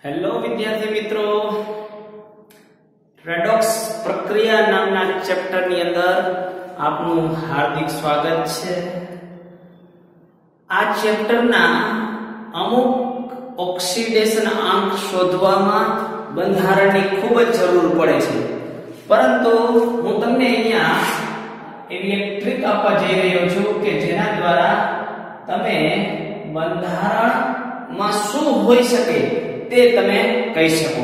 Hello વિદ્યાર્થી મિત્રો, redox પ્રક્રિયા નામના ચેપ્ટરની અંદર આપનું હાર્દિક સ્વાગત છે। આ ચેપ્ટરના અમુક ઓક્સિડેશન આંક શોધવામાં બંધારણની ખૂબ જ જરૂર પડે છે, પરંતુ હું તમને અહીંયા એવી એક ટ્રીક આપવા જઈ રહ્યો છું કે જેના દ્વારા તમે બંધારણમાં શું હોઈ શકે તે તમે કહી શકો।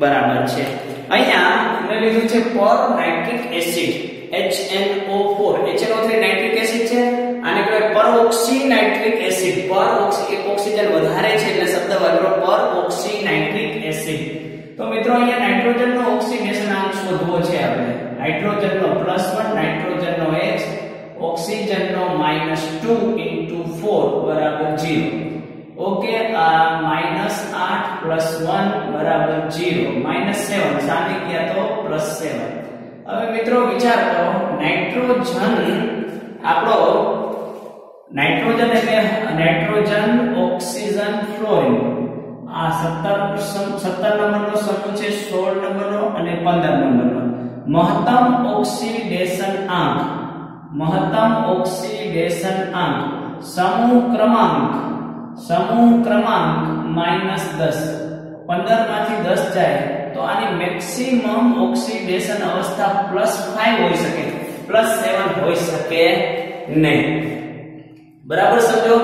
બરાબર છે। અહીંયા મેં લીધું છે પર nitric acid HNO4 HNO3 nitric acid છે, આને કહેવાય પરઓક્સી નાઇટ્રિક એસિડ। પરઓક્સી એક ઓક્સિજન વધારે છે એટલે શબ્દ વાપરો પરઓક્સી નાઇટ્રિક એસિડ। તો મિત્રો અહીંયા નાઇટ્રોજનનો ઓક્સિડેશન આંક શોધવો છે આપણે। નાઇટ્રોજનનો +1 નાઇટ્રોજનનો X ઓક્સિજનનો -2 * 4 = 0। ओके, -8 + 1 = 0, -7 સામે ગયા તો +7। હવે મિત્રો વિચાર કરો, નાઇટ્રોજન આપણો નાઇટ્રોજન એટલે નાઇટ્રોજન ઓક્સિજન ફ્લોરિન, આ 17 નંબરનો સમૂહ છે, 16 નંબરનો અને 15 નંબરનો। મહત્તમ ઓક્સિડેશન આંક સમૂહ ક્રમાંક -10, 15 માંથી 10 જાય તો આની મેક્સિમમ ઓક્સિડેશન અવસ્થા +5 હોઈ શકે, +7 હોઈ શકે નહીં। બરાબર સમજો।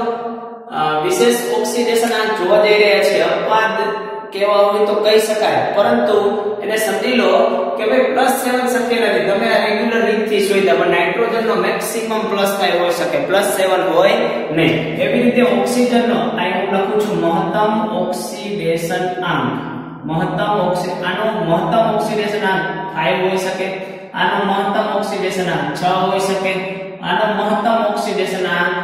વિશેષ ઓક્સિડેશન આંક જોવા જઈ રહ્યા છે, અપવાદ કેવા હોય તો કહી શકાય, પરંતુ એને સમજી લો કે ભાઈ +7 શક્ય નથી। તમે આ રેગ્યુલર રીતથી શોધ્યા, પણ નાઇટ્રોજનનો મેક્સિમમ +5 હોઈ શકે, +7 હોય નહીં। એવી રીતે ઓક્સિજનનો અહીં હું લખું છું મહત્તમ ઓક્સિડેશન આંક। આનો મહત્તમ ઓક્સિડેશન આંક 5 હોઈ શકે, આનો મહત્તમ ઓક્સિડેશન આંક 6 હોઈ શકે, આનો મહત્તમ ઓક્સિડેશન આંક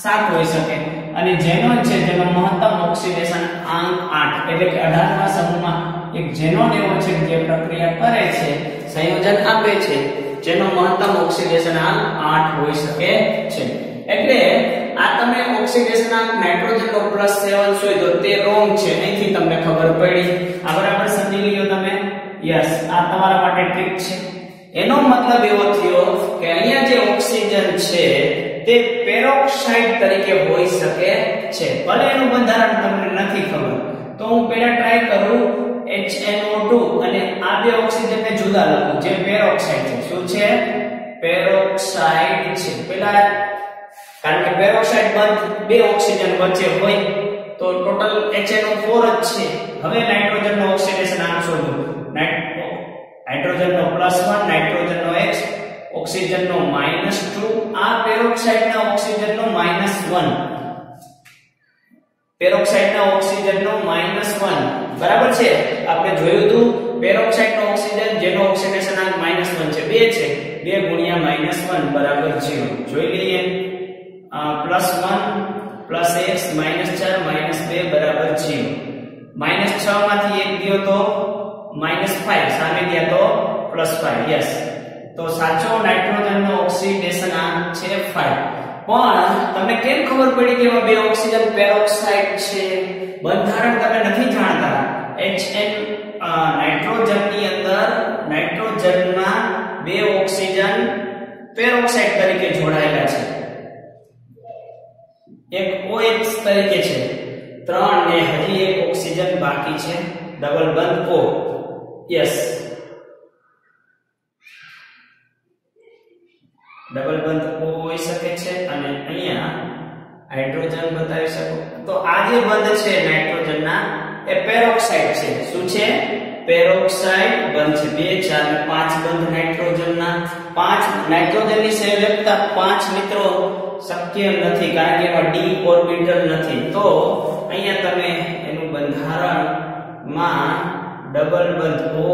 7 હોઈ શકે, અને ઝેનોન છે જેનો મહત્તમ ઓક્સિડેશન આંક 8, એટલે કે 18મા સમૂહમાં એક ઝેનોન એવો છે જે પ્રક્રિયા કરે છે, સંયોજન આપે છે, જેનો મહત્તમ ઓક્સિડેશન આંક 8 હોઈ શકે છે। એટલે આ તમે ઓક્સિડેશન આંક નાઇટ્રોજનનો +7 શોધ્યો તે રોંગ છે, અહીંથી તમને ખબર પડી। આ બરાબર સમજી લીધો તમે? યસ, આ તમારા માટે ટ્રીક છે। એનો મતલબ એવો થયો કે અહીંયા જે ઓક્સિજન છે તે પેરોક્સાઇડ તરીકે હોઈ શકે છે, ભલે એનું બંધારણ તમને નથી ખબર, તો હું પહેલા ટ્રાય કરું HNO2 અને આ બે ઓક્સિજનને જુદા લખું, જે પેરોક્સાઇડ છે। શું છે? પેરોક્સાઇડ છે પેલા, કારણ કે પેરોક્સાઇડ બંધ બે ઓક્સિજન વચ્ચે હોય તો ટોટલ HNO4 જ છે। હવે નાઇટ્રોજનનો ઓક્સિડેશન આંક શોધો। નાઇટ્રોજનનો +1 નાઇટ્રોજનનો X ઓક્સિજનનો -2, આ પેરોક્સાઇડના ઓક્સિજનનો -1, પેરોક્સાઇડના ઓક્સિજનનો -1 બરાબર છે। આપણે જોયું હતું પેરોક્સાઇડનો ઓક્સિજન જેનો ઓક્સિડેશન આંક -1 છે, 2 છે, 2 * -1 = 0। જોઈ લઈએ, +1 + X -4 -2 = 0। -6 માંથી 1 ગયો તો -5, સામે ગયા તો +5। યસ, તો સાચો નાઇટ્રોજનનો ઓક્સિડેશન આંક છે 5। પણ તમને કેમ ખબર પડી કે આ બે ઓક્સિજન પેરોક્સાઇડ છે? બંધારણ તમે નથી જાણતા। નાઇટ્રોજનની અંદર નાઇટ્રોજનમાં બે ઓક્સિજન પેરોક્સાઇડ તરીકે જોડાયેલા છે, એક OH તરીકે છે, 3 ને હજી એક ઓક્સિજન બાકી છે, ડબલ બંધ O। યસ, ડબલ બંધ O હોઈ શકે છે, અને અહીંયા હાઇડ્રોજન બતાવી શકો તો આ જે બંધ છે નાઇટ્રોજનના એ પેરોક્સાઇડ છે। શું છે? પેરોક્સાઇડ બંધ છે। 2 4 અને 5 બંધ નાઇટ્રોજનના। 5 નાઇટ્રોજનની સંયોજકતા 5 મિત્રો શક્ય નથી, કારણ કે એમાં d ઓર્બિટલ નથી। તો અહીંયા તમે એનું બંધારણમાં ડબલ બંધ O,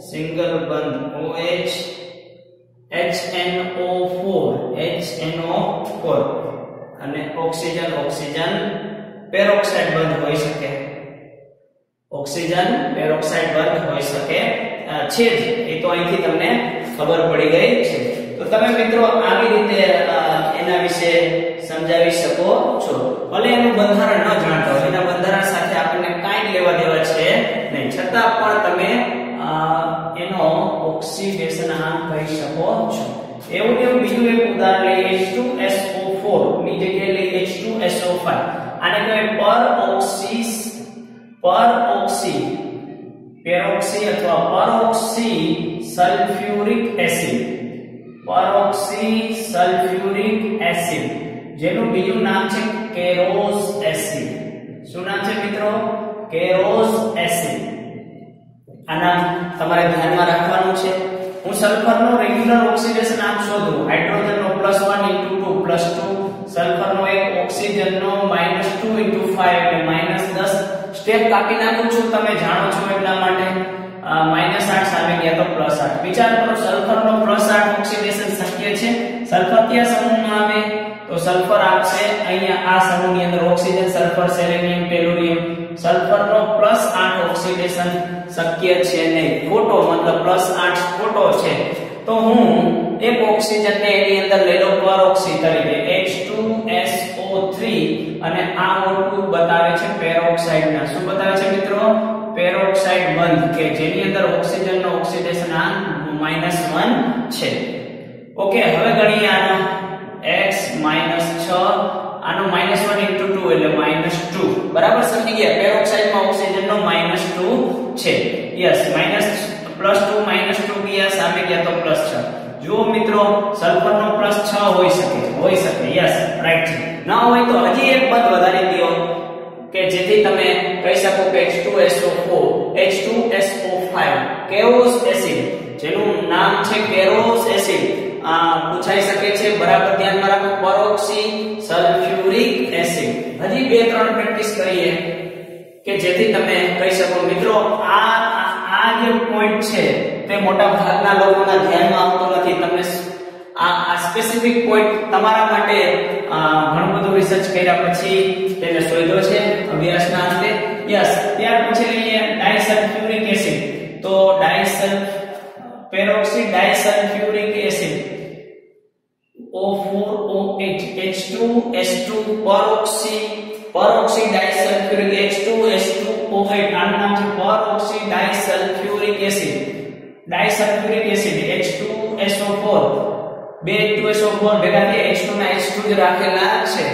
સિંગલ બંધ OH, HNO4 અને ઓક્સિજન પેરોક્સાઇડ બંધ હોઈ શકે, ઓક્સિજન પેરોક્સાઇડ બંધ હોઈ શકે છે જ, એ તો અહીંથી તમને ખબર પડી ગઈ છે। તો તમે મિત્રો આવી રીતે એના વિશે સમજાવી શકો છો, ભલે એનું બંધારણ ન જાણતા હોય, એના બંધારણ સાથે આપણને કાંઈ છતાં પણ તમે એનો ઓક્સિડેશનાંક કહી શકો છો. એવું કે બીજું એક ઉદાહરણ લઈએ H2SO4 ની જગ્યાએ લઈએ H2SO5. આને કહેવાય પેરોક્સી અથવા પરોક્સી સલ્ફ્યુરિક એસિડ. પરોક્સી સલ્ફ્યુરિક એસિડ જેનું બીજું નામ છે કેરોસ એસિડ. શું નામ છે મિત્રો? કેરોસ એસિડ. આના તમારે ધ્યાનમાં રાખવાનું છે. હું સલ્ફરનો રેગ્યુલર ઓક્સિડેશનાંક શોધું. હાઇડ્રોજનનો +1 * 2 +2, સલ્ફરનો એક ઓક્સિજનનો -2 * 5 એટલે -10. સ્ટેપ કાપી નાખું છું, તમે જાણો છો એટલા માટે. -8 સામે ગયા તો +8. વિચાર કરો, સલ્ફરનો +8 ઓક્સિડેશન શક્ય છે. સલ્ફર કયા સમૂહમાં આવે? તો સલ્ફર આવશે અહીંયા આ સમૂહની અંદર oxygen, sulphur, selenium, tellurium. સલ્ફરનો +8 oxidation શક્ય છે નહીં. ખોટો, મતલબ +8 ખોટો છે. તો હું એક ઓક્સિજનને એની અંદર લઈ લઉં પરોક્સી તરીકે H2SO3 અને આ મોટું બતાવે છે પેરોક્સાઇડના. શું બતાવે છે મિત્રો? પેરોક્સાઇડ બંધ કે જેની અંદર ઓક્સિજનનો ઓક્સિડેશનાંક -1 છે. ઓકે, હવે ગણીએ આનો x -6, આનો -1 * 2 એટલે -2. બરાબર સમજી ગયા? પેરોક્સાઇડમાં ઓક્સિજનનો -2 છે. યસ, +2 -2 ગયા સામે ગયા તો +6. જો મિત્રો સલ્ફરનો +6 હોઈ શકે. યસ, રાઈટ છે. ના હોય તો હજી એક પદ વધારી દો કે જેથી તમે કહી શકો કે H2SO4, H2SO5 કેરોસ એસિડ, જેનું નામ છે કેરોસ એસિડ. પૂછાઈ શકે છે. બરાબર ધ્યાનમાં રાખો. પરોક્સી સલ્ફ્યુરિક એસિડ. હજી 2-3 પ્રેક્ટિસ કરીએ કે જેથી તમે કહી શકો. મિત્રો આ જે પોઈન્ટ છે તે મોટા ભાગના લોકોના ધ્યાનમાં આવતો નથી. તમને આ સ્પેસિફિક પોઈન્ટ તમારા માટે ઘણું બધું રિસર્ચ કર્યા પછી તેને શોધ્યો છે અભ્યાસના અંતે. યસ, ત્યાર પછી લઈએ ડાયસલ્ફ્યુરિક એસિડ. તો પેરોક્સી ડાયસલ્ફ્યુરિક એસિડ O4OH H2S2 પરોક્સી ડાયસલ્ફ્યુરિક H2S2O8. આનું નામ છે પરોક્સી ડાયસલ્ફ્યુરિક એસિડ. ડાયસલ્ફ્યુરિક એસિડ H2SO4, 2 H2SO4 ભેગા થઈ H2 ના H2 જ રાખેલા છે.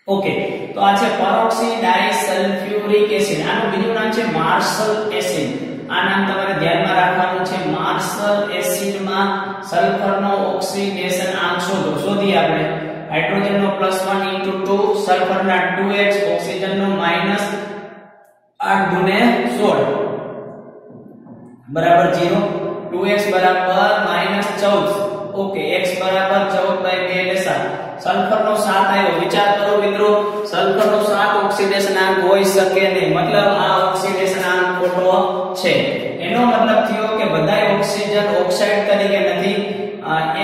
ઓકે, તો આ છે પરોક્સી ડાયસલ્ફ્યુરિક એસિડ. આનું બીજું નામ છે માર્શલ એસિડ. આ નામ તમારે ધ્યાનમાં રાખવાનું છે. માર્શલ એસિડમાં સલ્ફરનો ઓક્સિડેશનાંક શોધીએ આપણે. હાઇડ્રોજનનો +1 * 2, સલ્ફરના 2x, ઓક્સિજનનો -8 * 16 બરાબર 0. 2x બરાબર -14. ઓકે, x બરાબર 14/2 એટલે 7. સલ્ફરનો 7 આવ્યો. વિચાર કરો મિત્રો, સલ્ફરનો 7 ઓક્સિડેશનાંક હોઈ શકે નહીં. મતલબ આ ઓક્સિડેશનાંક ખોટો છે. એનો મતલબ થયો કે બધા ઓક્સિજન ઓક્સાઇડ તરીકે નથી.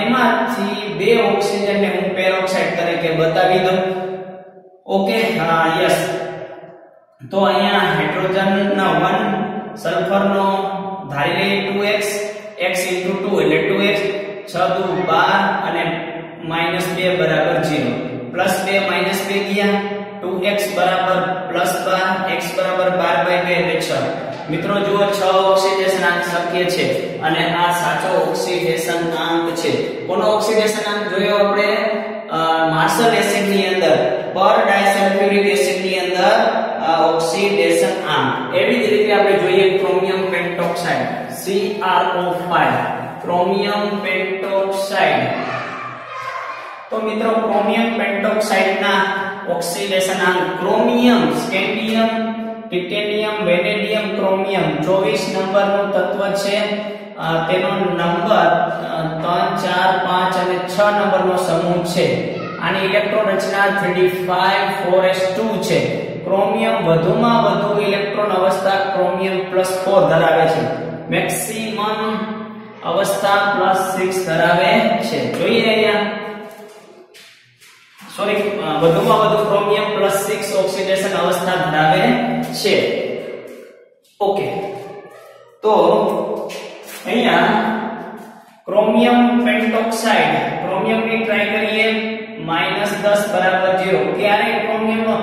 એમાંથી 2 ઓક્સિજનને હું પેરોક્સાઇડ તરીકે બતાવી દઉં. Okay, yes. તો અહીંયા હાઇડ્રોજનના 1, સલ્ફરનો ધારી લઈએ 2x, x * 2 એટલે 2x, 6 * 12 અને -2 બરાબર 0. +2 -2 ગયા. 2x બરાબર +12, x બરાબર 12/2 એટલે 6. મિત્રો જુઓ, 6 ઓક્સિડેશનાંક શક્ય છે અને આ સાચો ઓક્સિડેશનાંક છે. કોનો ઓક્સિડેશનાંક જોયો આપણે? માર્શલ એસિડ ની અંદર, પર ડાયસલ્ફ્યુરિક એસિડ ની અંદર ઓક્સિડેશનાંક. એવી જ રીતે આપણે જોઈએ ક્રોમિયમ પેન્ટોક્સાઇડ CrO5, ક્રોમિયમ પેન્ટોક્સાઇડ. તો મિત્રો ક્રોમિયમ પેન્ટોક્સાઇડના ઓક્સિડેશનાંક chromium, scandium, titanium, vanadium, chromium 24 નંબરનું તત્વ છે. તેનો નંબર 3, 4, 5 અને 6 નંબરનો સમૂહ છે. આની ઇલેક્ટ્રોન રચના 3d5-4s2 છે. ક્રોમિયમ વધુમાં વધુ ઇલેક્ટ્રોન અવસ્થા ક્રોમિયમ +4 ધરાવે છે. મેક્સિમમ અવસ્થા +6 ધરાવે છે. જોઈએ અહીંયા, સોરી, વધુમાં વધુ ક્રોમિયમ +6 ઓક્સિડેશન અવસ્થા ધરાવે છે. ઓકે, તો અહીંયા ક્રોમિયમ પેન્ટોક્સાઇડ, ક્રોમિયમની ટ્રાય કરીએ. -10 બરાબર 0. ક્યારે ક્રોમિયમનો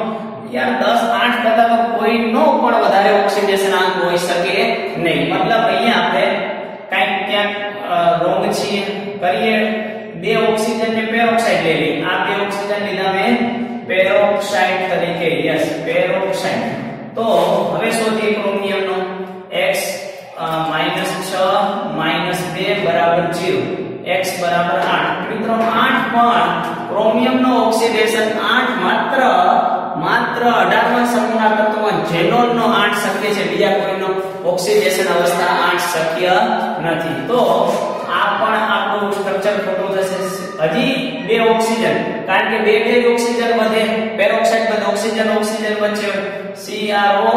યાર 10, 8 8 કરતા કોઈનો પણ વધારે ઓક્સિડેશનાંક હોઈ શકે નહીં. મતલબ અહીંયા આપણે કાંઈક ક્યાંક રોંગ છીએ કરીએ. બે ઓક્સિજન ને પેરોક્સાઇડ લઈ લઈએ. આ બે ઓક્સિજન લીધા મેં પેરોક્સાઇડ તરીકે. Yes, peroxide. તો હવે શોધીએ ક્રોમિયમનો. x -6 - 2 બરાબર 0. x બરાબર 8. મિત્રો 8 પણ ક્રોમિયમનો ઓક્સિડેશન 8 માત્ર 18મા સમૂહના તત્વમાં ઝેનોનનો 8 શક્ય છે. બીજા કોઈનો ઓક્સિડેશન અવસ્થા 8 શક્ય નથી. તો આ પણ આપણું સ્ટ્રક્ચર ખોટું થશે. હજી બે ઓક્સિજન, કારણ કે બે ઓક્સિજન વધે, પેરોક્સાઇડ બંધ ઓક્સિજન વચ્ચે CrO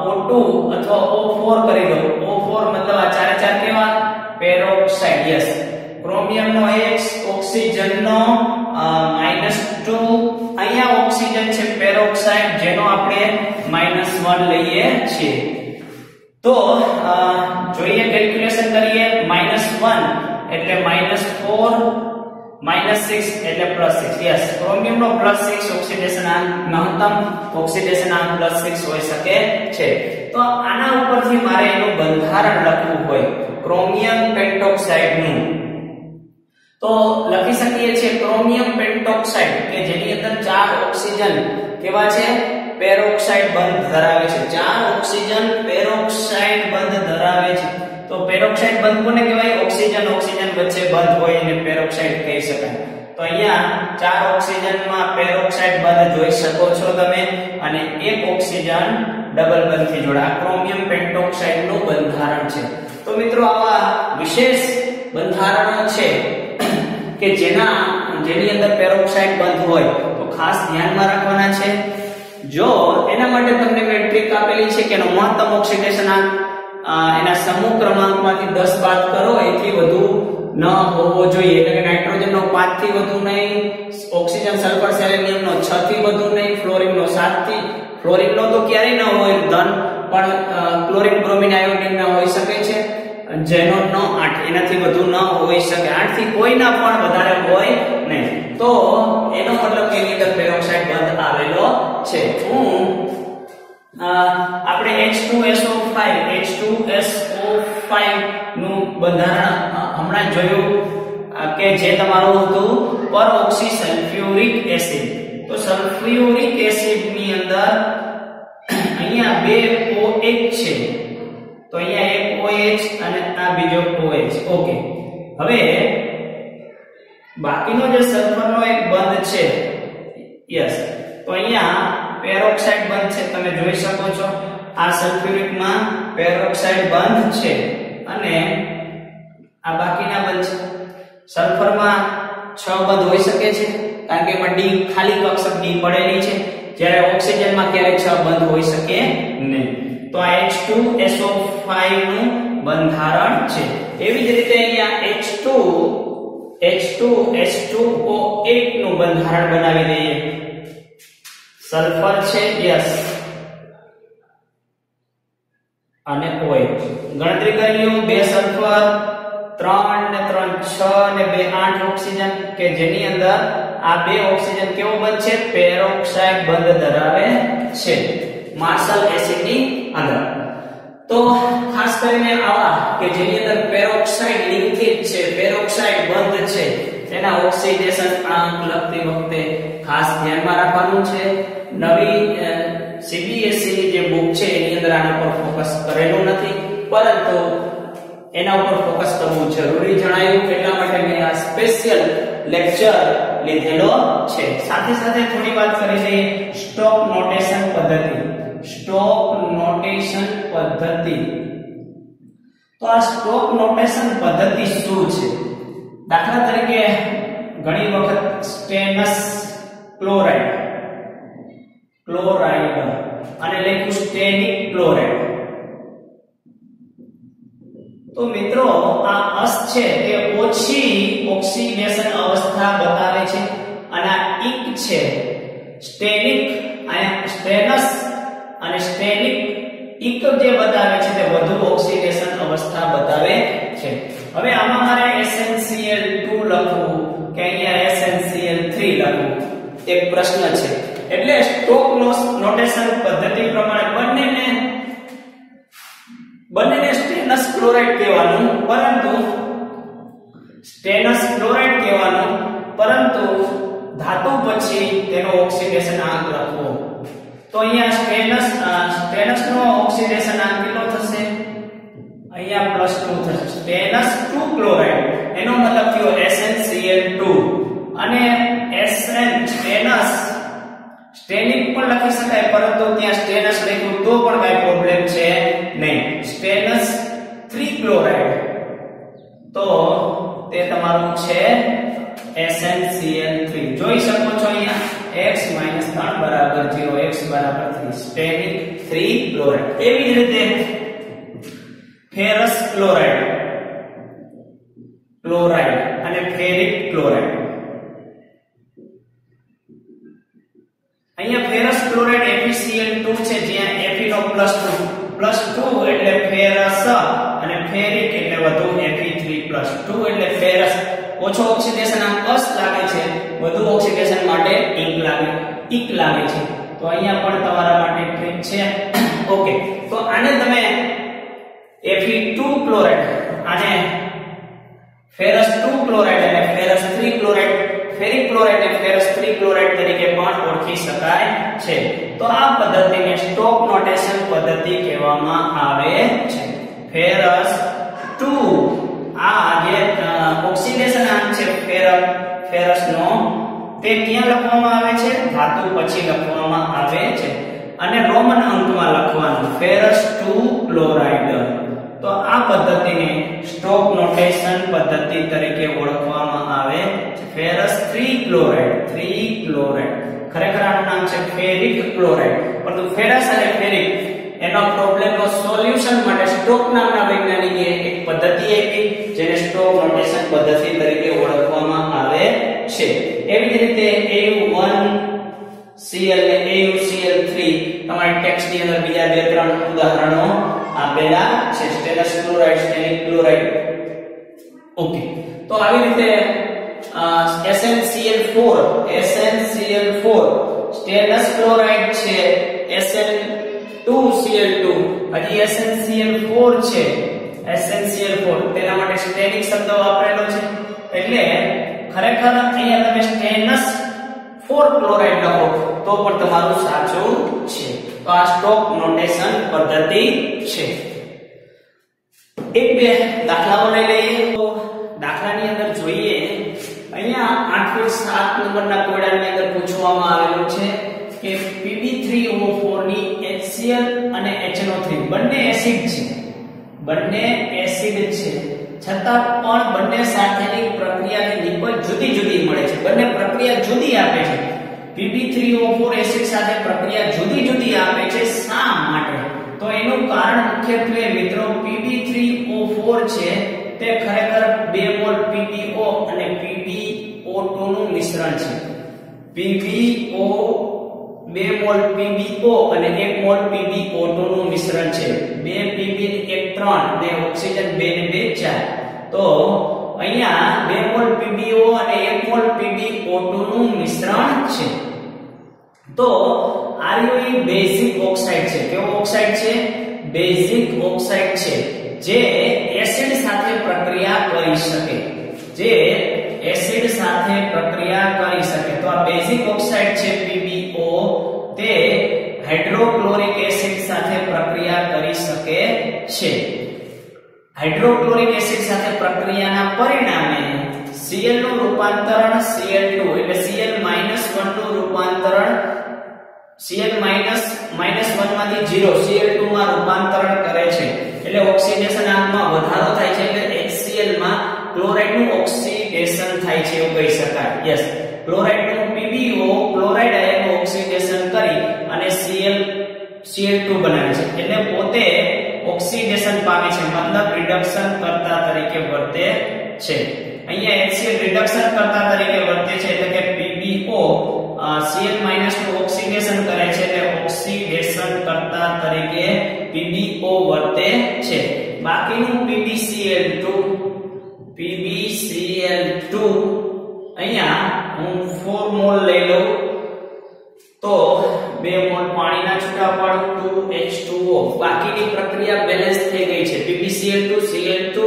O2 અથવા O4 કરી દો. O4 મતલબ આ ચારે ચાર કેવા પેરોક્સાઇડ. યસ, ક્રોમિયમનો X, ઓક્સિજનનો -2. અહીંયા ઓક્સિજન છે પેરોક્સાઇડ, જેનો આપણે -1 લઈએ છીએ. તો જોઈએ, કેલ્ક્યુલેશન કરીએ. -1 એટલે -4, -6 એટલે +6. યસ, ક્રોમિયમનો +6 ઓક્સિડેશનાંક, મહત્તમ ઓક્સિડેશનાંક +6 હોઈ શકે છે. તો આના ઉપરથી મારે એનું બંધારણ લખવું હોય ક્રોમિયમ પેન્ટોક્સાઇડનું, તો લખી શકીએ છીએ ક્રોમિયમ પેન્ટોક્સાઇડ કે જેની અંદર 4 ઓક્સિજન કેવા છે, પેરોક્સાઇડ બંધ ધરાવે છે. 4 ઓક્સિજન પેરોક્સાઇડ બંધ ધરાવે છે. તો પેરોક્સાઇડ બંધ કોને કહેવાય? ઓક્સિજન વચ્ચે બંધ હોય એને પેરોક્સાઇડ કહી શકાય. તો અહીંયા 4 ઓક્સિજનમાં પેરોક્સાઇડ બંધ જોઈ શકો છો તમે, અને એક ઓક્સિજન ડબલ બંધથી જોડા. ક્રોમિયમ પેન્ટોક્સાઇડ નું બંધારણ છે. તો મિત્રો આવા વિશેષ બંધારણો છે કે જેની અંદર પેરોક્સાઇડ બંધ હોય તો ખાસ ધ્યાનમાં રાખવાના છે. જો એના માટે તમને મેં ટ્રીક આપેલી છે કે એનો મહત્તમ ઓક્સિડેશનાંક એના સમૂહ ક્રમાંકમાંથી 10 બાદ કરો, એથી વધુ ન હોવો જોઈએ. એટલે કે નાઇટ્રોજનનો 5 થી વધુ નહીં, ઓક્સિજન સલ્ફર સેલેનિયમનો 6 થી વધુ નહીં, ફ્લોરિનનો 7 થી, ફ્લોરિનનો તો ક્યારેય ન હોય ધન, પણ ક્લોરિન બ્રોમિન આયોડિન ના હોઈ શકે છે. ઝેનોનનો 8, એનાથી વધુ ન હોઈ શકે. 8 થી કોઈના પણ વધારે હોય નહીં. તો એનો મતલબ કે એની અંદર પેરોક્સાઇડ બંધ આવેલો છે. આપણે H2SO5 નું બંધારણ હમણાં જોયું કે જે તમારું હતું પરઓક્સી સલ્ફ્યુરિક એસિડ. તો સલ્ફ્યુરિક એસિડ ની અંદર અહીંયા 2 OH છે. તો અહીંયા એક OH અને આ બીજો OH. ઓકે, હવે બાકીનો જે સલ્ફરનો એક બંધ છે. યસ, તો અહીંયા પેરોક્સાઇડ બંધ છે, તમે જોઈ શકો છો. આ સલ્ફ્યુરિકમાં પેરોક્સાઇડ બંધ છે અને આ બાકીના બંધ છે. સલ્ફરમાં 6 બંધ હોઈ શકે છે, કારણ કે એમાં D ખાલી કક્ષક D પડેલી છે, જ્યારે ઓક્સિજનમાં ક્યારે 6 બંધ હોઈ શકે નહીં. તો આ H2SO5 નું બંધારણ છે. એવી જ રીતે અહીંયા H2H2O8 નું બંધારણ બનાવી દઈએ. સલ્ફર છે, યસ, અને OH. ગણતરી કરી લો. 2 સલ્ફર, 3 ને 3 6 ને 2 8 ઓક્સિજન, કે જેની અંદર આ 2 ઓક્સિજન કેવો બંધ છે? પેરોક્સાઇડ બંધ ધરાવે છે માર્શલ એસિડ ની અંદર. તો ખાસ કરીને આવા કે જેની અંદર પેરોક્સાઇડ લિંકેજ છે, પેરોક્સાઇડ બંધ છે, તેના ઓક્સિડેશન આંક લખતી વખતે ખાસ ધ્યાનમાં રાખવાનું છે. નવી CBSE ની જે બુક છે એની અંદર આના પર ફોકસ કરેલું નથી, પરંતુ એના ઉપર ફોકસ કરવું જરૂરી જણાયું, એટલા માટે મેં આ સ્પેશિયલ લેક્ચર લીધેલો છે. સાથે સાથે થોડી વાત કરી લઈએ સ્ટોક નોટેશન પદ્ધતિ. સ્ટોક નોટેશન પદ્ધતિ. તો આ સ્ટોક નોટેશન પદ્ધતિ શું છે? દાખલા તરીકે ઘણી વખત સ્ટેનસ ક્લોરાઇડ અને લખ્યું સ્ટેનિક ક્લોરાઇડ. તો મિત્રો આ અસ છે તે ઓછી ઓક્સિડેશન અવસ્થા બતાવે છે, અને આ ઇક છે સ્ટેનિક અને સ્ટેનસ અને સ્ટેનિક ઇક જે બતાવે છે તે વધુ ઓક્સિડેશન અવસ્થા બતાવે છે. હવે આમાં મારે SnCl2 લખવું કે અહીંયા SnCl3 લખવું, એક પ્રશ્ન છે. એટલે સ્ટોક નોટેશન પદ્ધતિ પ્રમાણે બંનેને સ્ટેનસ ક્લોરાઇડ કહેવાનું, પરંતુ ધાતુ પછી તેનો ઓક્સિડેશન આંક લખવો. તો અહીંયા સ્ટેનસ નો ઓક્સિડેશન આંક કેટલો થશે? અહીંયા +2 થશે. સ્ટેનસ 2 ક્લોરાઇડ એનો મતલબ થયો SnCl2 અને સ્ટેનિક પણ લખી શકાય, પરંતુ ત્યાં સ્ટેનસ લખ્યું તો પણ કઈ પ્રોબ્લેમ છે નહીં. સ્ટેનસ 3 ક્લોરાઇડ તો તે તમારું છે SnCl3. જોઈ શકો છો અહીંયા x - 3 = 0, x = 3. સ્ટેનિક 3 ક્લોરાઇડ. એવી જ રીતે ફેરસ ક્લોરાઇડ અને ફેરિક ક્લોરાઇડ. અહીંયા ફેરસ ક્લોરાઇડ FeCl2 છે, જ્યાં Fe નો +2 એટલે ફેરસ અને ફેરિક એટલે વધુ Fe3+2 એટલે ફેરસ. ઓછો ઓક્સિડેશન આમ પ્લસ લાગે છે, વધુ ઓક્સિડેશન માટે ઇક લાગે છે. તો અહીંયા પણ તમારા માટે ટ્રીક છે. ઓકે, તો આને તમે Fe2 ક્લોરાઇડ, આને ફેરસ 2 ક્લોરાઇડ અને ફેરસ 3 ક્લોરાઇડ, ફેરિક ક્લોરાઇડ અને ફેરસ 3 ક્લોરાઇડ તરીકે પણ ઓળખી શકાય છે. તો આ પદ્ધતિને સ્ટોક નોટેશન પદ્ધતિ કહેવામાં આવે છે. ફેરસ 2 આ જે ઓક્સિડેશન આંક છે ફેરસ નો, તે ક્યાં લખવામાં આવે છે? ધાતુ પછી લખવામાં આવે છે અને રોમન અંકમાં લખવાનું ફેરસ 2 ક્લોરાઇડ. તો આ પદ્ધતિને સ્ટોક નોટેશન પદ્ધતિ તરીકે ઓળખવામાં આવે છે. ફેરસ 3 ક્લોરાઇડ, ખરેખર આનું નામ છે ફેરિક ક્લોરાઇડ, પરંતુ ફેરસ અને ફેરિક એનો પ્રોબ્લેમનો સોલ્યુશન માટે સ્ટોક નામના વૈજ્ઞાનિકે એક પદ્ધતિ આપી, જેને સ્ટોક નોટેશન પદ્ધતિ તરીકે ઓળખવામાં આવે છે. એવી જ રીતે AU1Cl અને AuCl3 તમારા ટેક્સ્ટની અંદર બીજા 2-3 ઉદાહરણો આપેલા છે. સ્ટેનસ ક્લોરાઇડ, સ્ટેનિક ક્લોરાઇડ. ઓકે, તો આવી રીતે SnCl4 સ્ટેનસ ક્લોરાઇડ છે, SN2Cl2, હજી SnCl4 છે, SnCl4 તેના માટે સ્ટેનિક શબ્દ વાપરેલો છે. એટલે ખરેખર અહીંયા તમે સ્ટેનસ 4 ક્લોરાઇડ લખો તો પણ તમારું સાચું છે. તો આ સ્ટોક નોટેશન પદ્ધતિ છે. એક બે દાખલાઓ લઈ લઈએ. તો દાખલાની અંદર જોઈએ, અહીંયા 8.7 નંબરના કોયડાની અંદર પૂછવામાં આવેલું છે કે Pb3O4 ની HCl અને HNO3 બંને એસિડ છે, છતાં પણ બંને સાથેની પ્રક્રિયાની નિપજ જુદી મળે છે. બંને પ્રક્રિયા જુદી આપે છે. Pb3O4 એસિડ સાથે પ્રક્રિયા જુદી આપે છે. શા માટે? તો એનું કારણ મુખ્યત્વે મિત્રો Pb3O4 છે તે ખરેખર 2 મોલ PbO અને PbO2 નું મિશ્રણ છે. PbO 2 મોલ PbO અને 1 મોલ PbO2 નું મિશ્રણ છે. 2 Pb ને 1 3, 2 ઓક્સિજન, 2 ને 2 4. તો અહીંયા 2 મોલ PbO અને 1 મોલ PbO2 નું મિશ્રણ છે. તો ReO બેઝિક ઓક્સાઇડ છે. કેવો ઓક્સાઇડ છે? બેઝિક ઓક્સાઇડ છે, જે એસિડ સાથે પ્રક્રિયા કરી શકે. તો આ બેઝિક ઓક્સાઇડ છે PbO, તે હાઇડ્રોક્લોરિક એસિડ સાથે પ્રક્રિયા કરી શકે છે. હાઇડ્રોક્લોરિક એસિડ સાથે પ્રક્રિયાના પરિણામે Cl નું રૂપાંતરણ Cl2 એટલે Cl - 1 નું રૂપાંતરણ Cl - 1 માંથી 0 Cl2 માં રૂપાંતરણ કરે છે. એટલે ઓક્સિડેશન આંકમાં વધારો થાય છે. એટલે HCl માં ક્લોરાઇડ નું ઓક્સિડેશન થાય છે એવું કહી શકાય. યસ, ક્લોરાઇડ નું PbO ક્લોરાઇડ આયન ઓક્સિડેશન કરી અને Cl2 બનાવે છે. એટલે પોતે ઓક્સિડેશન પામે છે, મતલબ રિડક્શન કર્તા તરીકે વર્તે છે. અહીંયા HCl રિડક્શન કર્તા તરીકે વર્તે છે, એટલે કે PbO Cl- નું ઓક્સિડેશન કરે છે, એટલે ઓક્સિડેશન કર્તા તરીકે PbO વર્તે છે. બાકીનું PbCl2 અહીંયા હું 4 મોલ લઈ લઉં તો 2 મોલ પાણીના છૂટા પાડું 2H2O બાકીની પ્રક્રિયા બેલેન્સ થઈ ગઈ છે PbCl2 Cl2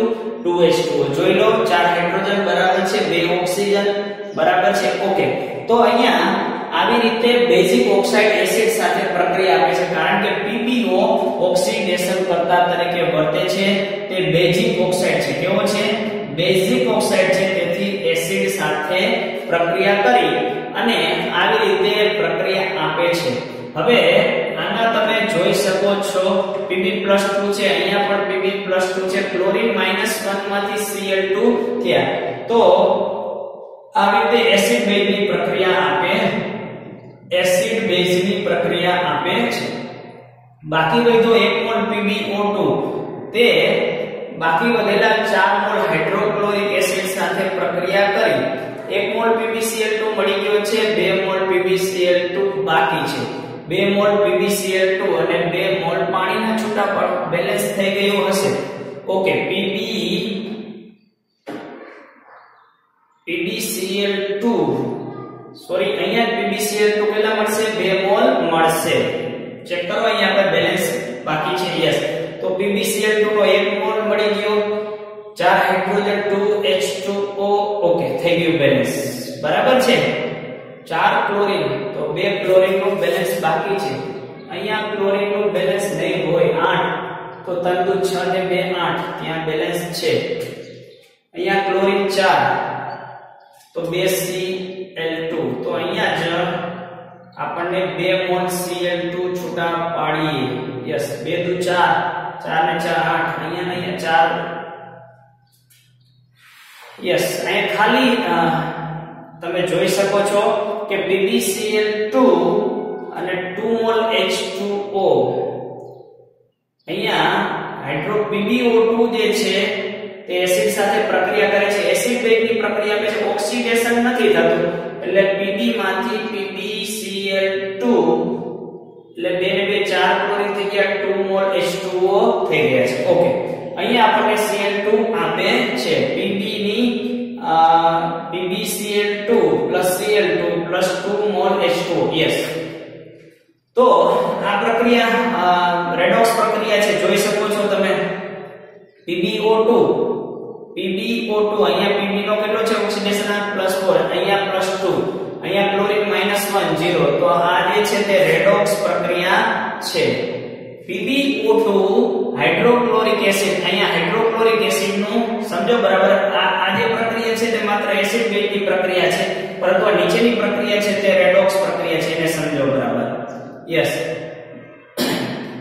2H2O જોઈ લો 4 હાઇડ્રોજન બરાબર છે 2 ઓક્સિજન બરાબર છે ઓકે તો અહીંયા આવી રીતે બેઝિક ઓક્સાઇડ એસિડ સાથે પ્રક્રિયા આપે છે કારણ કે PbO ઓક્સિડેશન કરતા તરીકે વર્તે છે તે બેઝિક ઓક્સાઇડ છે કેવો છે બેઝિક ઓક્સાઇડ છે તેથી એસિડ સાથે પ્રક્રિયા કરી અને આવી રીતે પ્રક્રિયા આપે છે હવે આના તમે જોઈ શકો છો Pb+2 છે અહીંયા પણ Pb+2 છે ક્લોરીન -1 માંથી Cl2 થયા તો આવી રીતે એસિડ બેઝની પ્રક્રિયા આપે એસિડ બેઝની પ્રક્રિયા આપે છે બાકી વધ્યો 1 મોલ PbO2 તે બાકી વધેલા 4 મોલ હાઇડ્રોક્લોરિક એસિડ સાથે પ્રક્રિયા કરી 1 મોલ PbCl2 મળી ગયો છે 2 મોલ PbCl2 બાકી છે 2 મોલ PbCl2 અને 2 મોલ પાણીના છૂટા પાડો બેલેન્સ થઈ ગયું હશે ઓકે PbCl2 સોરી અહીંયા PbCl2 કેટલા મળશે 2 મોલ મળશે ચેક કરો અહીંયા પર બેલેન્સ બાકી છે યસ તો PbCl2 નો 1 મોલ મળી ગયો 4 હાઇડ્રોજન 2H2O ઓકે થઈ ગયું બેલેન્સ બરાબર છે 4 ક્લોરીન તો 2 ક્લોરીન નું બેલેન્સ બાકી છે અહીંયા ક્લોરીન નું બેલેન્સ નહીં હોય 8 તો 3 દુ 6 ને 2 8 ત્યાં બેલેન્સ છે અહીંયા ક્લોરીન 4 તો 2Cl2 તો અહીંયા જ આપણને 2 મોલ Cl2 છૂટા પાડીએ યસ 2 દુ 4 4 ને 4 8 અહીંયા 4 યસ અહીં ખાલી તમે જોઈ શકો છો કે PbCl2 અને 2 મોલ H2O અહીંયા PbO2 જે છે તે એસિડ સાથે પ્રક્રિયા કરે છે એસિડ બેઝની પ્રક્રિયા આપે છે ઓક્સિડેશન નથી થતું એટલે Pb માંથી PbCl2 એટલે 2 ને 2 4 ક્લોરીન થઈ ગયા 2 મોલ H2O થઈ ગયા છે ઓકે અહીંયા આપણને Cl2 આપે છે Pb ની PbCl2 Cl2 2 mall H2O yes તો આ પ્રક્રિયા રેડોક્સ પ્રક્રિયા છે જોઈ શકો છો તમે PbO2 અહીંયા Pb નો કેટલો છે ઓક્સિડેશન +4 અહીંયા +2 અહીંયા ક્લોરીન -1 0 તો આ જે છે તે રેડોક્સ પ્રક્રિયા છે PbO2 હાઇડ્રોક્લોરિક એસિડ અહીંયા હાઇડ્રોક્લોરિક એસિડ નું સમજો બરાબર આ જે પ્રક્રિયા છે તે માત્ર એસિડ બેઝની પ્રક્રિયા છે પરંતુ આ નીચેની પ્રક્રિયા છે તે રેડોક્સ પ્રક્રિયા છે એને સમજો બરાબર યસ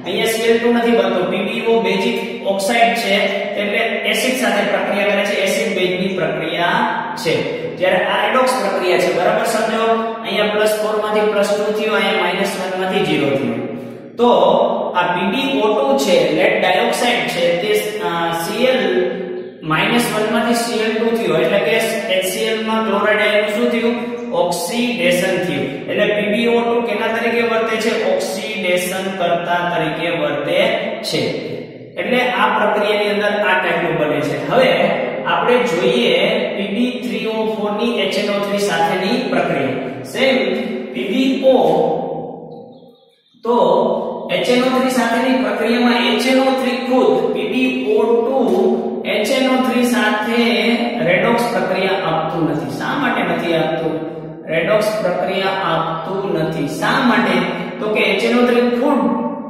અહીંયા Cl2 નથી બનતો PbO બેઝિક ઓક્સાઇડ છે એટલે એસિડ સાથે પ્રક્રિયા કરે છે એસિડ બેઝની પ્રક્રિયા છે જ્યારે આ રેડોક્સ પ્રક્રિયા છે બરાબર સમજો અહીંયા +4 માંથી +2 થયો અહીંયા -1 માંથી 0 થયો તો આ PbO2 છે લેડ ડાયોક્સાઇડ છે તે Cl -1 માંથી Cl2 થયો એટલે કે HCl માં ક્લોરાઇડ આયન શું થયું ઓક્સિડેશન થયું એટલે PbO2 કેના તરીકે વર્તે છે ઓક્સિડેશન કરતા તરીકે વર્તે છે એટલે આ પ્રક્રિયાની અંદર આ ટાઈપનું બને છે હવે આપણે જોઈએ Pb3O4 ની HNO3 સાથેની પ્રક્રિયા સેમ PbO તો HNO3 સાથેની પ્રક્રિયામાં HNO3 ખુદ PbO2 HNO3 સાથે રેડોક્સ પ્રક્રિયા આપતું નથી શા માટે નથી આપતું રેડોક્સ પ્રક્રિયા આપતું નથી શા માટે તો કે HNO3 ખુદ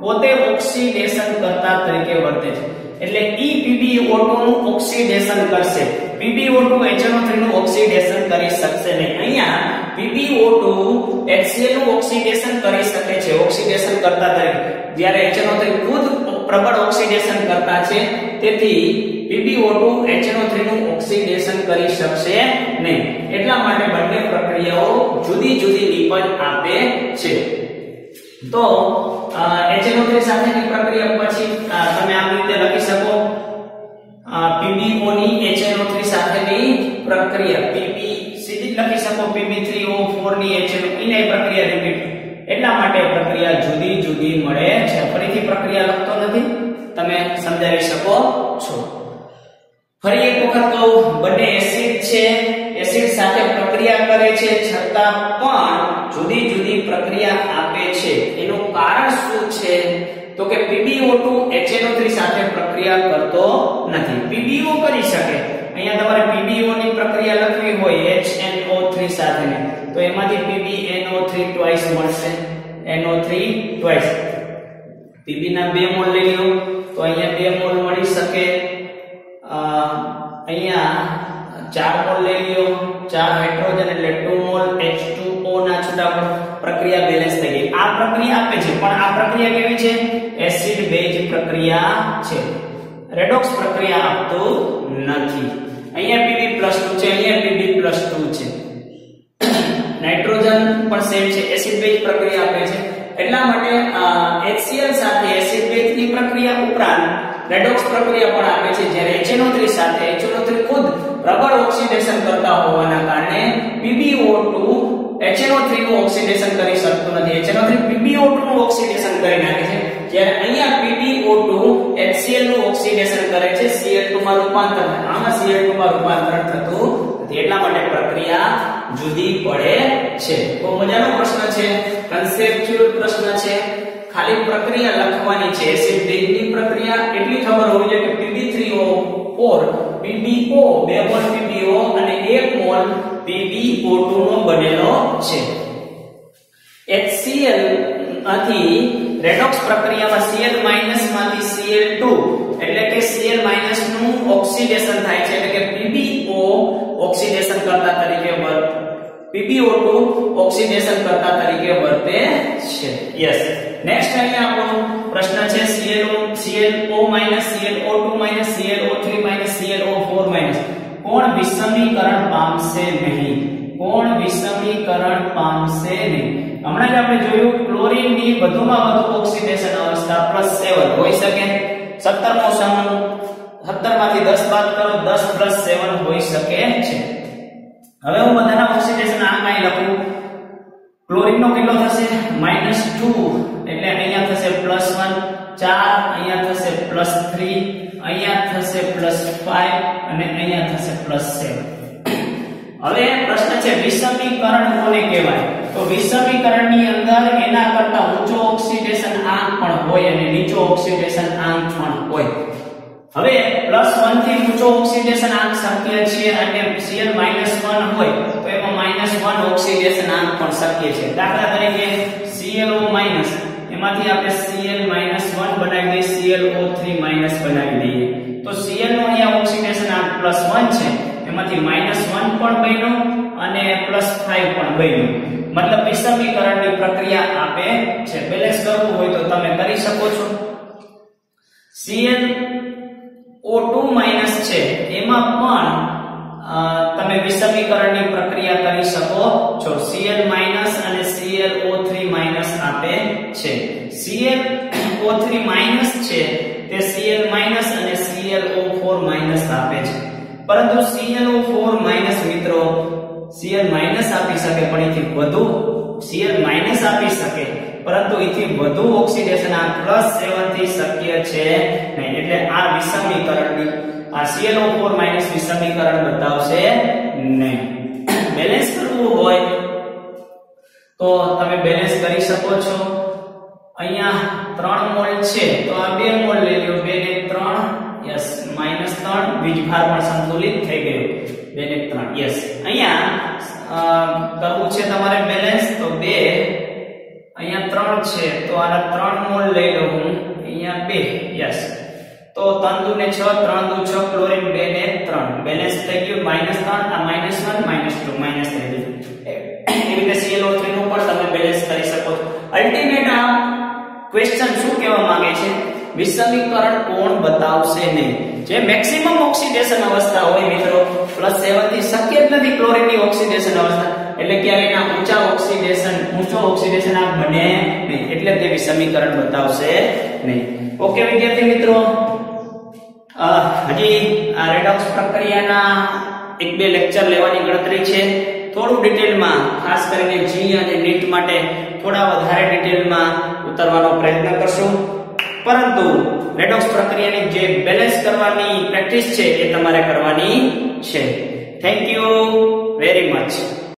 પોતે ઓક્સિડેશન કરતા તરીકે વર્તે છે એટલે PbO2 નું ઓક્સિડેશન કરશે PbO2 HNO3 નું ઓક્સિડેશન કરી શકશે નહીં અહીંયા PbO2 HCl નું ઓક્સિડેશન કરી શકે છે ઓક્સિડેશન કરતા તરીકે જ્યારે HNO3 ખુદ પ્રબળ ઓક્સિડેશન કરતા છે તેથી PbO2 HNO3 નું ઓક્સિડેશન કરી શકશે નહીં એટલા માટે બંને પ્રક્રિયાઓ જુદી જુદી નિપજ આપે છે તો HNO3 સાથેની પ્રક્રિયા પછી તમે આ રીતે લખી શકો PbO ની HNO3 સાથેની પ્રક્રિયા Pb સીધી લખી શકો Pb3O4 ની HNO ની પ્રક્રિયા રિપીટ એટલા માટે પ્રક્રિયા જુદી જુદી મળે છે ફરીથી પ્રક્રિયા લખતો નથી તમે સમજાવી શકો છો ફરી એક વખત કહું બંને એસિડ છે એસિડ સાથે પ્રક્રિયા કરે છે છતાં પણ જુદી જુદી પ્રક્રિયા આપે છે એનું કારણ શું છે તો કે PbO2 HNO3 સાથે પ્રક્રિયા કરતો નથી. PbO કરી શકે. અહીંયા તમારે PbO ની પ્રક્રિયા લખવી હોય HNO3 સાથેની તો એમાંથી PbNO3 ટ્વાઇસ મળશે. NO3 twice. Pb ના 2 મોલ લઈ લો તો અહીંયા 2 મોલ મળી શકે. અહીંયા 4 મોલ લઈ લ્યો, 4 હાઇડ્રોજન એટલે 2 મોલ H2O ના છૂટા પ્રક્રિયા બેલેન્સ થઈ ગઈ. આ પ્રક્રિયા આપે છે પણ આ પ્રક્રિયા કેવી છે? એસિડ બેઝ પ્રક્રિયા છે. રેડોક્સ પ્રક્રિયા આપતું નથી. અહીંયા Pb+2 છે, અહીંયા Pb+2 છે. નાઇટ્રોજન પણ સેમ છે, એસિડ બેઝ પ્રક્રિયા આપે છે. એટલા માટે HCl સાથે એસિડ બેઝ ની પ્રક્રિયા ઉપરાંત રેડોક્સ પ્રક્રિયા પણ આપે છે. જ્યારે HNO3 સાથે HNO3 ખુદ રબર ઓક્સિડેશન કરતા હોવાના કારણે PbO2 HNO3 નું ઓક્સિડેશન કરી શકતું નથી. HNO3 PbO2 નું ઓક્સિડેશન કરી નાખે છે. જ્યારે અહીંયા PbO2 HCl નું ઓક્સિડેશન કરે છે, Cl2 માં રૂપાંતર થાય. આમાં Cl2 માં રૂપાંતર થતું નથી. એટલા માટે પ્રક્રિયા જુદી પડે છે. બહુ મજાનો પ્રશ્ન છે, કન્સેપ્ચ્યુઅલ પ્રશ્ન છે. ખાલી પ્રક્રિયા લખવાની છે. એસિડ બેઝની પ્રક્રિયા એટલી ખબર હોવી જોઈએ કે Pb3O4 PbO 2 મોલ PbO અને 1 મોલ PbO2 નો બનેલો છે. HCl માંથી રેડોક્સ પ્રક્રિયામાં Cl માંથી Cl2 એટલે કે Cl નું ઓક્સિડેશન થાય છે. એટલે કે PbO ઓક્સિડેશન કરતા તરીકે PbO2 ઓક્સિડેશન કરતા તરીકે વર્તે છે. યસ. નેક્સ્ટ અહીંયા આપણો પ્રશ્ન છે ClO ClO-, ClO2-, ClO3-, ClO4-. કોણ વિષમીકરણ પામશે નહીં? કોણ વિષમીકરણ પામશે નહીં? હમણાં જ આપણે જોયું ક્લોરીન ની વધુમાં વધુ ઓક્સિડેશન અવસ્થા +7 હોઈ શકે. 17મો સમૂહ 17 માંથી 10 બાદ કરો 10 + 7 હોઈ શકે છે. હવે હું બધાના ઓક્સિડેશન આમ અહીં લખું. ક્લોરીન નો કેટલો થશે? -2 એટલે અહીંયા થશે +1, 4 અહીંયા થશે +3, અહીંયા થશે +5 અને અહીંયા થશે +7. હવે પ્રશ્ન છે વિષમીકરણ કોને કહેવાય? તો વિષમીકરણની અંદર એના કરતા ઊંચો ઓક્સિડેશન આંક પણ હોય અને નીચો ઓક્સિડેશન આંક પણ હોય. હવે +1 થી ઊંચો ઓક્સિડેશન આંક શક્ય છે અને Cl -1 હોય તો એમાં -1 ઓક્સિડેશન આંક પણ શક્ય છે. દાખલા તરીકે ClO- એમાંથી આપણે Cl -1 બનાવી દઈએ, ClO3 બનાવી દઈએ તો Cl નો અહીંયા ઓક્સિડેશન આંક +1 છે, એમાંથી -1 પણ બન્યો અને +5 પણ બન્યો. મતલબ વિષમીકરણની પ્રક્રિયા આપે છે. બેલેન્સ કરવું હોય તો તમે કરી શકો છો. ClO2- છે એમાં પણ તમે વિષમીકરણની પ્રક્રિયા કરી શકો છો. Cl- અને ClO3- આપે છે. ClO3- છે તે Cl- અને ClO4- આપે છે. પરંતુ ClO4- મિત્રો Cl- આપી શકે પણ એથી વધુ Cl- આપી શકે પરંતુ એથી વધુ ઓક્સિડેશન આ +7 થી શક્ય છે નહીં. એટલે આ વિષમીકરણની આ ClO4- વિષમીકરણ બતાવશે નહીં. બેલેન્સ કરવું હોય તો તમે બેલેન્સ કરી શકો છો. અહીંયા 3 મોલ છે તો આ 2 મોલ લઈ લો. 2 ને 3 યસ -3 વીજભાર પણ સંતુલિત થઈ ગયો. 2 ને 3 યસ. અહીંયા કરવું છે તમારે બેલેન્સ તો 2 અહીંયા 3 છે તો આના 3 મોલ લઈ લો હું. અહીંયા 2 યસ તો 3 દુ ને 6 3 દુ 6 ક્લોરીન 2 ને 3 બેલેન્સ થઈ ગયું. -3 આ -1 -2 -3 એવી રીતે ClO3 નું પણ તમે બેલેન્સ કરી શકો છો. અલ્ટિમેટ આ ક્વેશ્ચન શું કહેવા માંગે છે? વિષમીકરણ કોણ બતાવશે નહીં? જે મેક્સિમમ ઓક્સિડેશન અવસ્થા હોય મિત્રો +7 થી શક્ય જ નથી ક્લોરીનની ઓક્સિડેશન અવસ્થા. એટલે ક્યારે એના ઊંચો ઓક્સિડેશન આ બને નહીં. એટલે તે વિષમીકરણ બતાવશે નહીં. ઓકે વિદ્યાર્થી મિત્રો, હજી આ રેડોક્સ પ્રક્રિયાના 1-2 લેક્ચર લેવાની ગણતરી છે. થોડું ડિટેલમાં ખાસ કરીને જી અને નીટ માટે થોડા વધારે ડિટેલમાં ઉતરવાનો પ્રયત્ન કરશું. પરંતુ રેડોક્સ પ્રક્રિયાની જે બેલેન્સ કરવાની પ્રેક્ટિસ છે એ તમારે કરવાની છે. Thank you very much.